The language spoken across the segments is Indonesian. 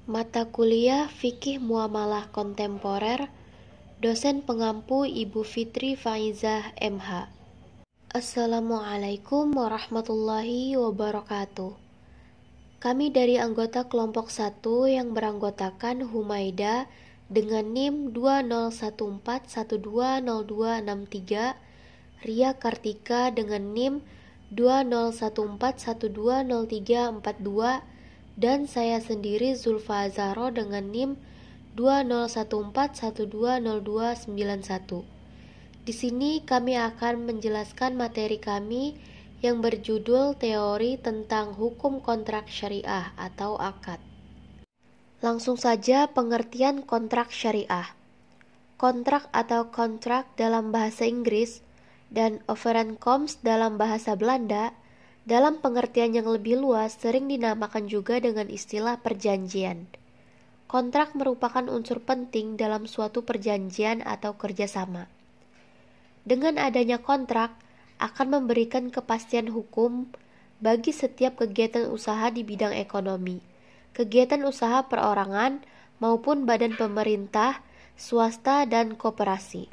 Mata kuliah Fikih Muamalah Kontemporer, dosen pengampu Ibu Fitri Faizah MH. Assalamualaikum warahmatullahi wabarakatuh. Kami dari anggota kelompok 1 yang beranggotakan Humaida dengan NIM 2014120263, Ria Kartika dengan NIM 2014120342, dan saya sendiri Zulfa Azharo dengan NIM 2014120291. Di sini kami akan menjelaskan materi kami yang berjudul Teori tentang Hukum Kontrak Syariah atau Akad. Langsung saja pengertian kontrak syariah. Kontrak atau contract dalam bahasa Inggris dan overeenkomst dalam bahasa Belanda dalam pengertian yang lebih luas sering dinamakan juga dengan istilah perjanjian. Kontrak merupakan unsur penting dalam suatu perjanjian atau kerjasama. Dengan adanya kontrak akan memberikan kepastian hukum bagi setiap kegiatan usaha di bidang ekonomi, kegiatan usaha perorangan maupun badan pemerintah, swasta, dan koperasi.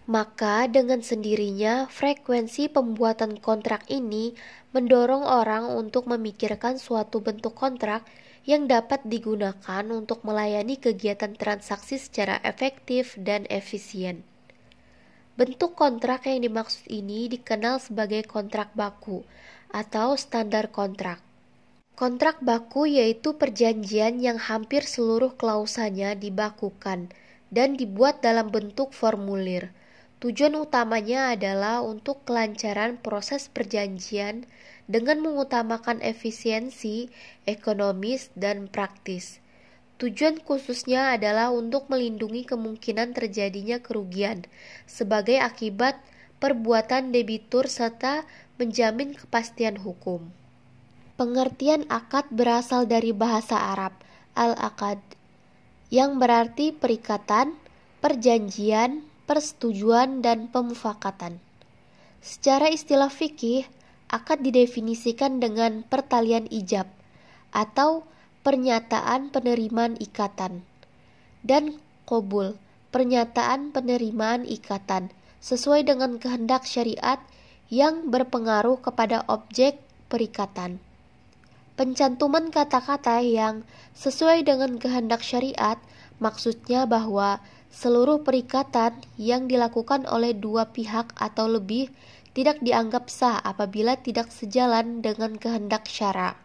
Maka dengan sendirinya frekuensi pembuatan kontrak ini mendorong orang untuk memikirkan suatu bentuk kontrak yang dapat digunakan untuk melayani kegiatan transaksi secara efektif dan efisien. Bentuk kontrak yang dimaksud ini dikenal sebagai kontrak baku atau standar kontrak. Kontrak baku yaitu perjanjian yang hampir seluruh klausanya dibakukan dan dibuat dalam bentuk formulir. Tujuan utamanya adalah untuk kelancaran proses perjanjian dengan mengutamakan efisiensi, ekonomis, dan praktis. Tujuan khususnya adalah untuk melindungi kemungkinan terjadinya kerugian sebagai akibat perbuatan debitur serta menjamin kepastian hukum. Pengertian akad berasal dari bahasa Arab, al-akad, yang berarti perikatan, perjanjian, persetujuan, dan pemufakatan. Secara istilah fikih, akad didefinisikan dengan pertalian ijab atau pernyataan penerimaan ikatan, dan qabul, pernyataan penerimaan ikatan, sesuai dengan kehendak syariat yang berpengaruh kepada objek perikatan. Pencantuman kata-kata yang sesuai dengan kehendak syariat maksudnya bahwa seluruh perikatan yang dilakukan oleh dua pihak atau lebih tidak dianggap sah apabila tidak sejalan dengan kehendak syara.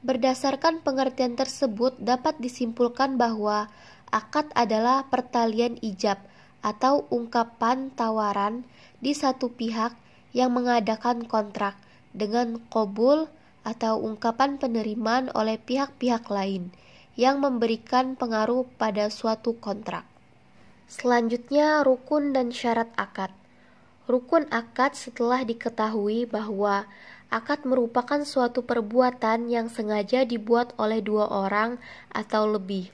Berdasarkan pengertian tersebut dapat disimpulkan bahwa akad adalah pertalian ijab atau ungkapan tawaran di satu pihak yang mengadakan kontrak dengan qabul atau ungkapan penerimaan oleh pihak-pihak lain yang memberikan pengaruh pada suatu kontrak. Selanjutnya, rukun dan syarat akad. Rukun akad setelah diketahui bahwa akad merupakan suatu perbuatan yang sengaja dibuat oleh dua orang atau lebih,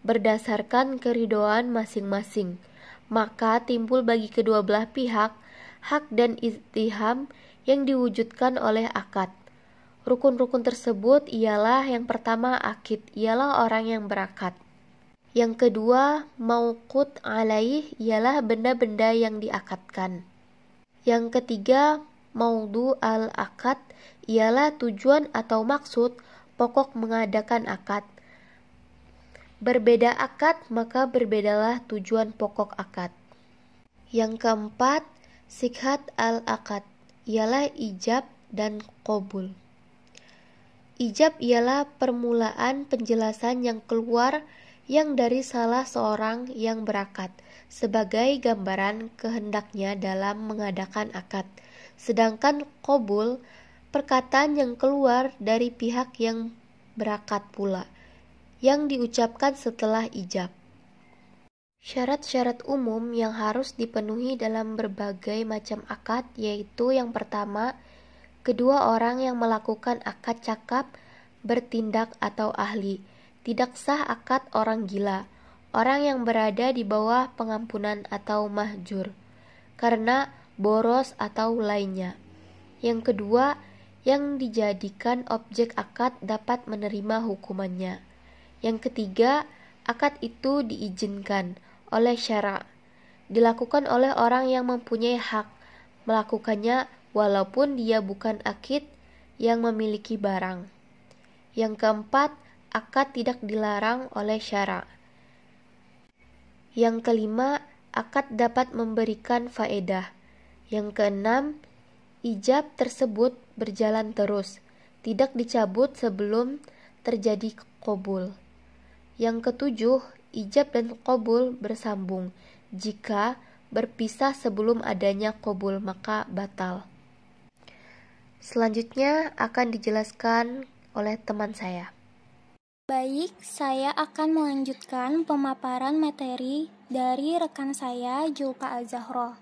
berdasarkan keridhaan masing-masing, maka timbul bagi kedua belah pihak hak dan ittiham yang diwujudkan oleh akad. Rukun-rukun tersebut ialah yang pertama akid, ialah orang yang berakad. Yang kedua, mauqut alaih, ialah benda-benda yang diakadkan. Yang ketiga, maudhu al-akad, ialah tujuan atau maksud pokok mengadakan akad. Berbeda akad, maka berbedalah tujuan pokok akad. Yang keempat, sikhat al-akad, ialah ijab dan qabul. Ijab ialah permulaan penjelasan yang keluar yang dari salah seorang yang berakad sebagai gambaran kehendaknya dalam mengadakan akad. Sedangkan qabul perkataan yang keluar dari pihak yang berakad pula yang diucapkan setelah ijab. Syarat-syarat umum yang harus dipenuhi dalam berbagai macam akad yaitu yang pertama, kedua orang yang melakukan akad cakap, bertindak atau ahli. Tidak sah akad orang gila, orang yang berada di bawah pengampunan atau mahjur, karena boros atau lainnya. Yang kedua, yang dijadikan objek akad dapat menerima hukumannya. Yang ketiga, akad itu diizinkan oleh syara, dilakukan oleh orang yang mempunyai hak melakukannya walaupun dia bukan akid yang memiliki barang. Yang keempat, akad tidak dilarang oleh syara. Yang kelima, akad dapat memberikan faedah. Yang keenam, ijab tersebut berjalan terus, tidak dicabut sebelum terjadi qabul. Yang ketujuh, ijab dan qabul bersambung. Jika berpisah sebelum adanya qabul, maka batal. Selanjutnya akan dijelaskan oleh teman saya. Baik, saya akan melanjutkan pemaparan materi dari rekan saya, Julfa Az-Zahra.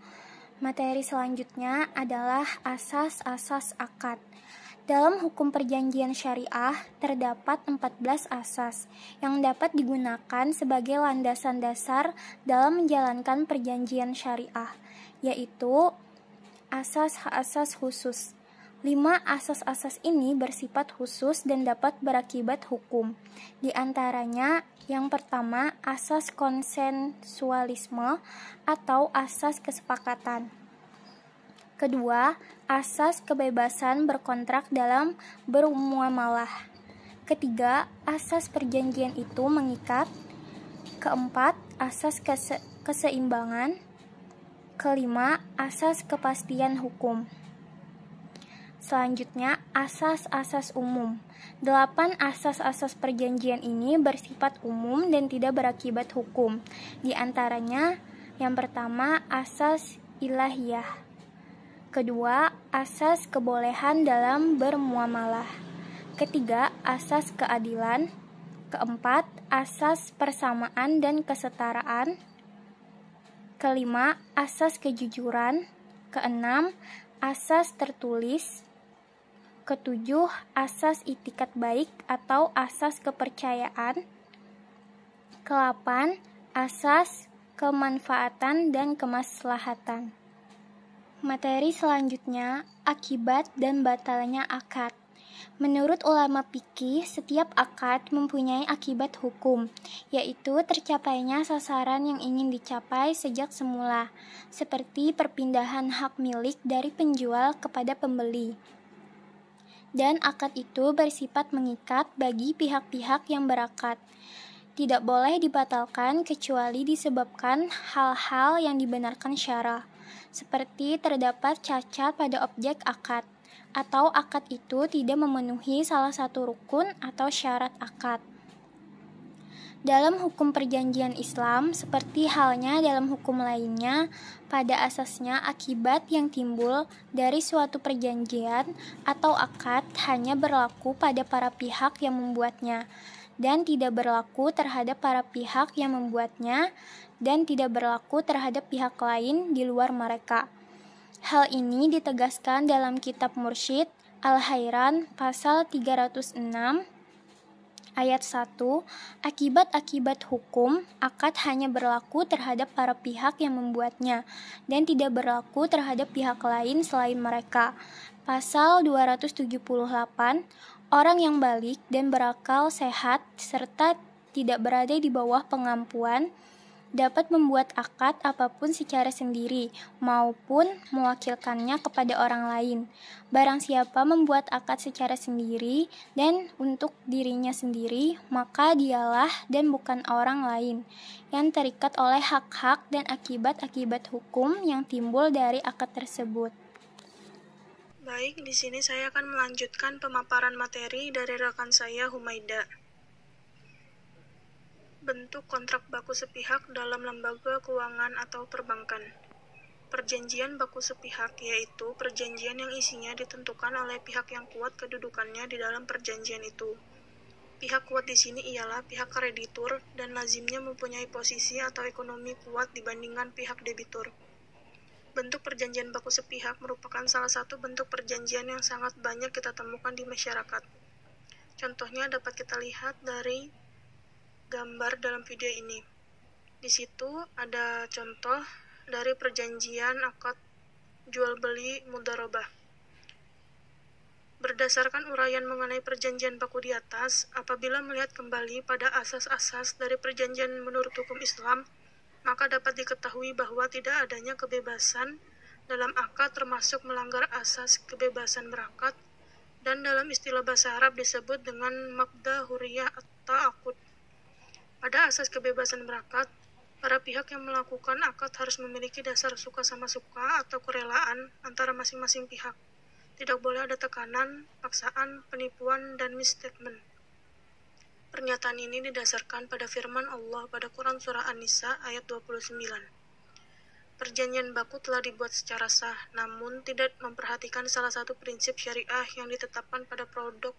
Materi selanjutnya adalah asas-asas akad. Dalam hukum perjanjian syariah, terdapat 14 asas yang dapat digunakan sebagai landasan dasar dalam menjalankan perjanjian syariah, yaitu asas-asas khusus. 5 asas-asas ini bersifat khusus dan dapat berakibat hukum. Di antaranya, yang pertama, asas konsensualisme atau asas kesepakatan. Kedua, asas kebebasan berkontrak dalam bermuamalah. Ketiga, asas perjanjian itu mengikat. Keempat, asas keseimbangan. Kelima, asas kepastian hukum. Selanjutnya, asas-asas umum. 8 asas-asas perjanjian ini bersifat umum dan tidak berakibat hukum. Di antaranya, yang pertama, asas ilahiyah. Kedua, asas kebolehan dalam bermuamalah. Ketiga, asas keadilan. Keempat, asas persamaan dan kesetaraan. Kelima, asas kejujuran. Keenam, asas tertulis. Ketujuh, asas itikat baik atau asas kepercayaan. Kelapan, asas kemanfaatan dan kemaslahatan. Materi selanjutnya, akibat dan batalnya akad. Menurut ulama fikih, setiap akad mempunyai akibat hukum, yaitu tercapainya sasaran yang ingin dicapai sejak semula, seperti perpindahan hak milik dari penjual kepada pembeli. Dan akad itu bersifat mengikat bagi pihak-pihak yang berakad. Tidak boleh dibatalkan kecuali disebabkan hal-hal yang dibenarkan syara, seperti terdapat cacat pada objek akad, atau akad itu tidak memenuhi salah satu rukun atau syarat akad. Dalam hukum perjanjian Islam, seperti halnya dalam hukum lainnya, pada asasnya akibat yang timbul dari suatu perjanjian atau akad hanya berlaku pada para pihak yang membuatnya, dan tidak berlaku terhadap para pihak yang membuatnya, dan tidak berlaku terhadap pihak lain di luar mereka. Hal ini ditegaskan dalam kitab Mursyid Al-Hairan pasal 306 ayat 1, akibat-akibat hukum akad hanya berlaku terhadap para pihak yang membuatnya dan tidak berlaku terhadap pihak lain selain mereka. Pasal 278, orang yang balik dan berakal sehat serta tidak berada di bawah pengampuan dapat membuat akad apapun secara sendiri maupun mewakilkannya kepada orang lain. Barang siapa membuat akad secara sendiri dan untuk dirinya sendiri, maka dialah dan bukan orang lain yang terikat oleh hak-hak dan akibat-akibat hukum yang timbul dari akad tersebut. Baik, di sini saya akan melanjutkan pemaparan materi dari rekan saya Humaida. Bentuk kontrak baku sepihak dalam lembaga keuangan atau perbankan. Perjanjian baku sepihak yaitu perjanjian yang isinya ditentukan oleh pihak yang kuat kedudukannya di dalam perjanjian itu. Pihak kuat di sini ialah pihak kreditur dan lazimnya mempunyai posisi atau ekonomi kuat dibandingkan pihak debitur. Bentuk perjanjian baku sepihak merupakan salah satu bentuk perjanjian yang sangat banyak kita temukan di masyarakat. Contohnya dapat kita lihat dari gambar dalam video ini. Di situ ada contoh dari perjanjian akad jual beli mudharabah. Berdasarkan uraian mengenai perjanjian baku di atas, apabila melihat kembali pada asas-asas dari perjanjian menurut hukum Islam, maka dapat diketahui bahwa tidak adanya kebebasan dalam akad termasuk melanggar asas kebebasan berakad, dan dalam istilah bahasa Arab disebut dengan mabda huriyah atau akud. Pada asas kebebasan berakad, para pihak yang melakukan akad harus memiliki dasar suka sama suka atau kerelaan antara masing-masing pihak. Tidak boleh ada tekanan, paksaan, penipuan, dan misstatement. Pernyataan ini didasarkan pada firman Allah pada Quran Surah An-Nisa ayat 29. Perjanjian baku telah dibuat secara sah, namun tidak memperhatikan salah satu prinsip syariah yang ditetapkan pada produk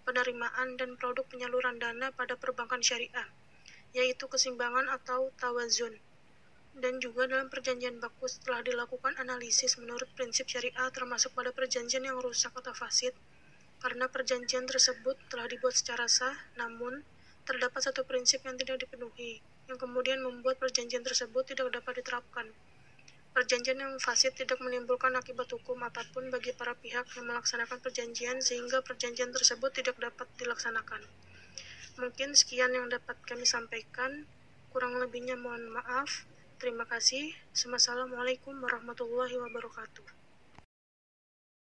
penerimaan dan produk penyaluran dana pada perbankan syariah, yaitu keseimbangan atau tawazun. Dan juga dalam perjanjian baku setelah dilakukan analisis menurut prinsip syariah termasuk pada perjanjian yang rusak atau fasid, karena perjanjian tersebut telah dibuat secara sah, namun terdapat satu prinsip yang tidak dipenuhi, yang kemudian membuat perjanjian tersebut tidak dapat diterapkan. Perjanjian yang fasid tidak menimbulkan akibat hukum apapun bagi para pihak yang melaksanakan perjanjian sehingga perjanjian tersebut tidak dapat dilaksanakan. Mungkin sekian yang dapat kami sampaikan, kurang lebihnya mohon maaf. Terima kasih. Wassalamualaikum warahmatullahi wabarakatuh.